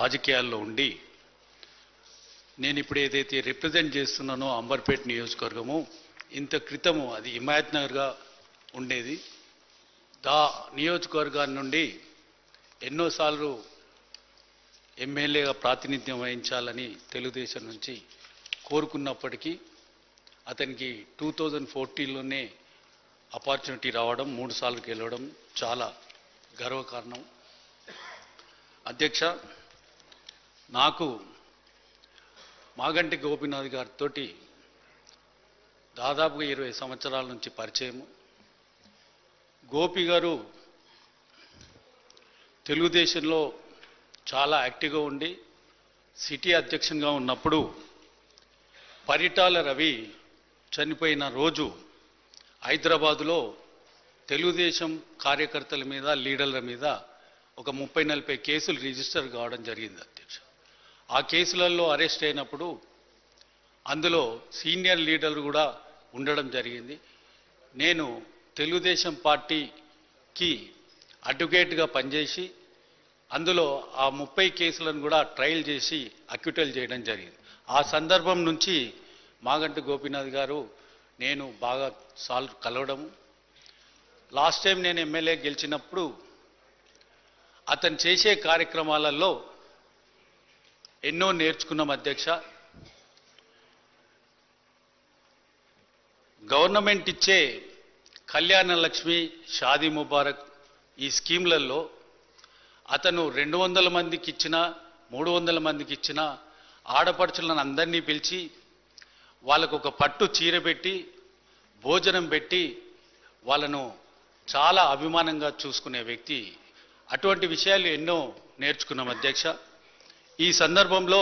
రాజకీయాల్లో ఉండి నేను ఇప్పుడు ఏదైతే రిప్రజెంట్ చేస్తున్నానో అంబర్పేట నియోజకవర్గము ఇంత క్రితము అది హిమాయత్ నగర్గా ఉండేది. నియోజకవర్గాన్ని నుండి ఎన్నోసార్లు ఎమ్మెల్యేగా ప్రాతినిధ్యం వహించాలని తెలుగుదేశం నుంచి కోరుకున్నప్పటికీ అతనికి 2014లోనే ఆపర్చునిటీ రావడం, 3 సార్లు గెలవడం చాలా గర్వకారణం. అధ్యక్ష, నాకు మాగంటి గోపీనాథ్ గారితో దాదాపుగా 20 సంవత్సరాల నుంచి పరిచయము. గోపి గారు తెలుగుదేశంలో చాలా యాక్టివ్గా ఉండి సిటీ అధ్యక్షునిగా ఉన్నప్పుడు పరిటాల రవి చనిపోయిన రోజు హైదరాబాదులో తెలుగుదేశం కార్యకర్తల మీద, లీడర్ల మీద ఒక 30-40 కేసులు రిజిస్టర్ కావడం జరిగింది అధ్యక్ష. ఆ కేసులలో అరెస్ట్ అయినప్పుడు అందులో సీనియర్ లీడర్లు కూడా ఉండడం జరిగింది. నేను తెలుగుదేశం పార్టీకి అడ్వకేట్గా పనిచేసి అందులో ఆ 30 కేసులను కూడా ట్రయల్ చేసి అక్యూటల్ చేయడం జరిగింది. ఆ సందర్భం నుంచి మాగంటి గోపీనాథ్ గారు నేను బాగా సార్లు కలవడము. లాస్ట్ టైం నేను ఎమ్మెల్యే గెలిచినప్పుడు అతను చేసే కార్యక్రమాలలో ఎన్నో నేర్చుకున్నాం అధ్యక్ష. గవర్నమెంట్ ఇచ్చే కళ్యాణ లక్ష్మి, షాదీ ముబారక్ ఈ స్కీమ్లలో అతను 200 మందికి ఇచ్చినా 300 మందికి ఇచ్చినా ఆడపడుచులను అందరినీ పిలిచి వాళ్ళకు ఒక పట్టు చీర పెట్టి భోజనం పెట్టి వాళ్ళను చాలా అభిమానంగా చూసుకునే వ్యక్తి. అటువంటి విషయాలు ఎన్నో నేర్చుకున్నాం అధ్యక్ష. ఈ సందర్భంలో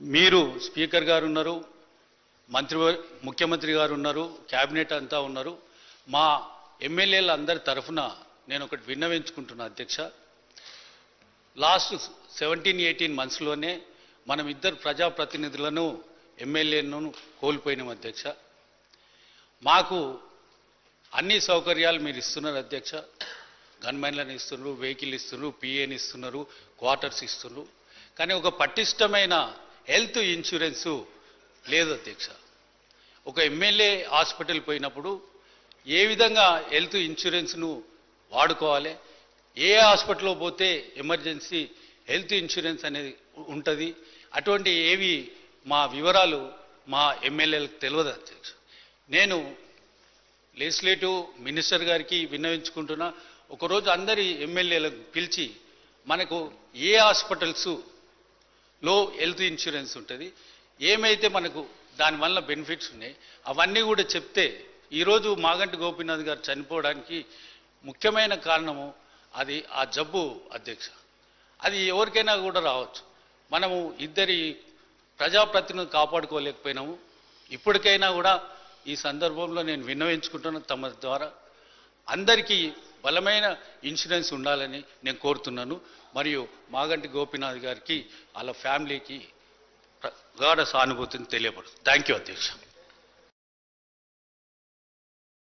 మీరు స్పీకర్ గారు ఉన్నారు, ముఖ్యమంత్రి గారు ఉన్నారు, క్యాబినెట్ అంతా ఉన్నారు. మా ఎమ్మెల్యేల అందరి తరఫున నేను ఒకటి విన్నవించుకుంటున్నా అధ్యక్ష. లాస్ట్ 17-18 మంత్స్లోనే మనం 2 ప్రజాప్రతినిధులను, ఎమ్మెల్యేలను కోల్పోయినాం అధ్యక్ష. మాకు అన్ని సౌకర్యాలు మీరు ఇస్తున్నారు అధ్యక్ష. గన్మెన్లను ఇస్తున్నారు, వెహికల్ ఇస్తున్నారు, పిఏని ఇస్తున్నారు, క్వార్టర్స్ ఇస్తున్నారు. కానీ ఒక పటిష్టమైన హెల్త్ ఇన్సూరెన్సు లేదు అధ్యక్ష. ఒక ఎమ్మెల్యే హాస్పిటల్ పోయినప్పుడు ఏ విధంగా హెల్త్ ఇన్సూరెన్స్ను వాడుకోవాలి, ఏ హాస్పిటల్లో పోతే ఎమర్జెన్సీ హెల్త్ ఇన్సూరెన్స్ అనేది ఉంటుంది, అటువంటి ఏవి మా వివరాలు మా ఎమ్మెల్యేలకు తెలియదు అధ్యక్ష. నేను లెజిస్లేటివ్ మినిస్టర్ గారికి విన్నవించుకుంటున్నా, ఒకరోజు అందరి ఎమ్మెల్యేలకు పిలిచి మనకు ఏ హాస్పిటల్స్లో హెల్త్ ఇన్సూరెన్స్ ఉంటుంది, ఏమైతే మనకు దానివల్ల బెనిఫిట్స్ ఉన్నాయి అవన్నీ కూడా చెప్తే, ఈరోజు మాగంటి గోపీనాథ్ గారు చనిపోవడానికి ముఖ్యమైన కారణము అది ఆ జబ్బు అధ్యక్ష. అది ఎవరికైనా కూడా రావచ్చు. మనము 2 ప్రజాప్రతినిధులను కాపాడుకోలేకపోయినాము. ఇప్పటికైనా కూడా ఈ సందర్భంలో నేను విన్నవించుకుంటున్న తమ ద్వారా అందరికీ బలమైన ఇన్సూరెన్స్ ఉండాలని నేను కోరుతున్నాను. మరియు మాగంటి గోపీనాథ్ గారికి వాళ్ళ ఫ్యామిలీకి ప్రగాఢ సానుభూతిని తెలియపడుతుంది. థ్యాంక్ యూ అధ్యక్ష.